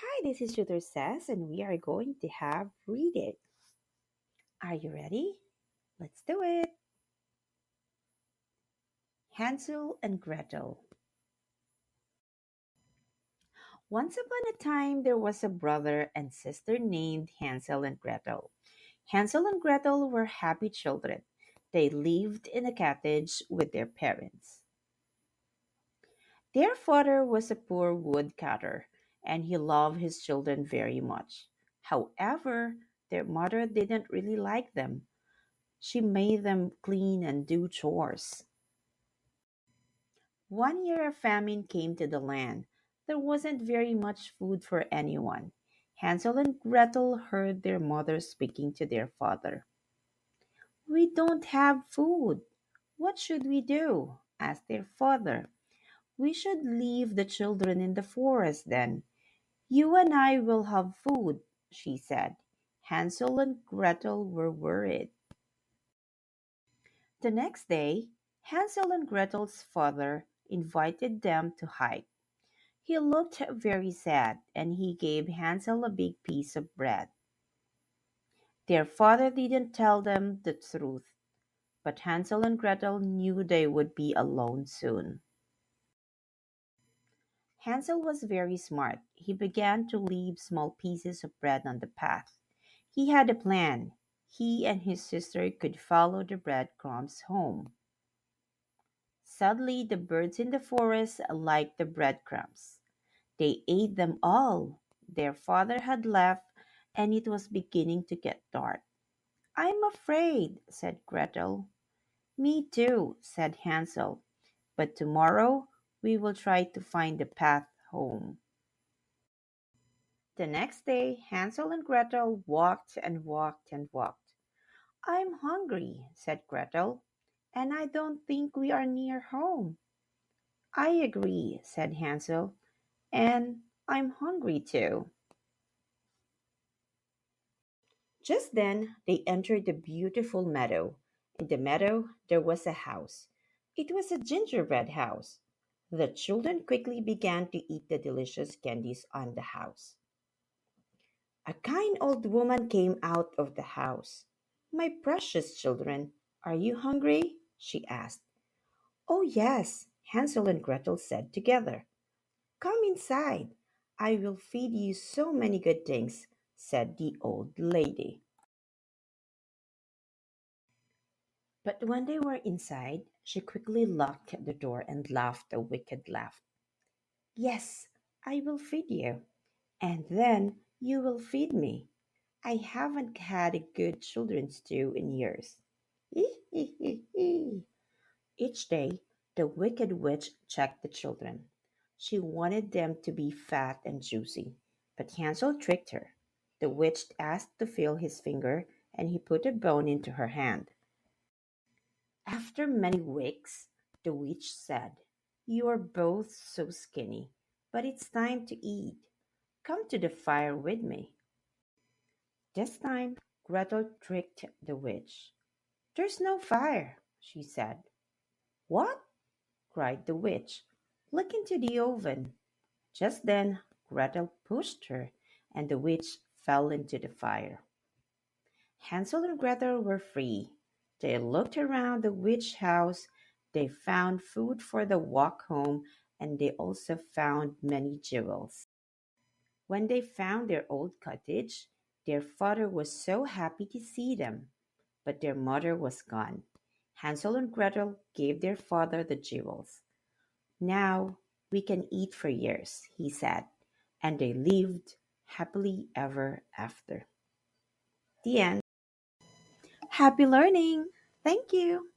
Hi, this is Tutor Sass, and we are going to have Read It. Are you ready? Let's do it. Hansel and Gretel. Once upon a time, there was a brother and sister named Hansel and Gretel. Hansel and Gretel were happy children. They lived in a cottage with their parents. Their father was a poor woodcutter, and he loved his children very much. However, their mother didn't really like them. She made them clean and do chores. One year a famine came to the land. There wasn't very much food for anyone. Hansel and Gretel heard their mother speaking to their father. We don't have food. What should we do? Asked their father. We should leave the children in the forest then. You and I will have food, she said. Hansel and Gretel were worried. The next day, Hansel and Gretel's father invited them to hike. He looked very sad and he gave Hansel a big piece of bread. Their father didn't tell them the truth, but Hansel and Gretel knew they would be alone soon. Hansel was very smart. He began to leave small pieces of bread on the path. He had a plan. He and his sister could follow the breadcrumbs home. Suddenly, the birds in the forest liked the breadcrumbs. They ate them all. Their father had left, and it was beginning to get dark. I'm afraid, said Gretel. Me too, said Hansel. But tomorrow we will try to find the path home. The next day, Hansel and Gretel walked and walked and walked. I'm hungry, said Gretel, and I don't think we are near home. I agree, said Hansel, and I'm hungry too. Just then they entered a beautiful meadow. In the meadow there was a house. It was a gingerbread house. The children quickly began to eat the delicious candies on the house. A kind old woman came out of the house. My precious children, are you hungry? She asked. Oh, yes, Hansel and Gretel said together. Come inside. I will feed you so many good things, said the old lady. But when they were inside, she quickly locked the door and laughed a wicked laugh. Yes, I will feed you, and then you will feed me. I haven't had a good children's stew in years. Each day, the wicked witch checked the children. She wanted them to be fat and juicy, but Hansel tricked her. The witch asked to feel his finger, and he put a bone into her hand. After many weeks, the witch said, You are both so skinny, but it's time to eat. Come to the fire with me. This time, Gretel tricked the witch. There's no fire, she said. What? Cried the witch. Look into the oven. Just then, Gretel pushed her, and the witch fell into the fire. Hansel and Gretel were free. They looked around the witch house. They found food for the walk home, and they also found many jewels. When they found their old cottage, their father was so happy to see them, but their mother was gone. Hansel and Gretel gave their father the jewels. Now we can eat for years, he said, and they lived happily ever after. The end. Happy learning! Thank you.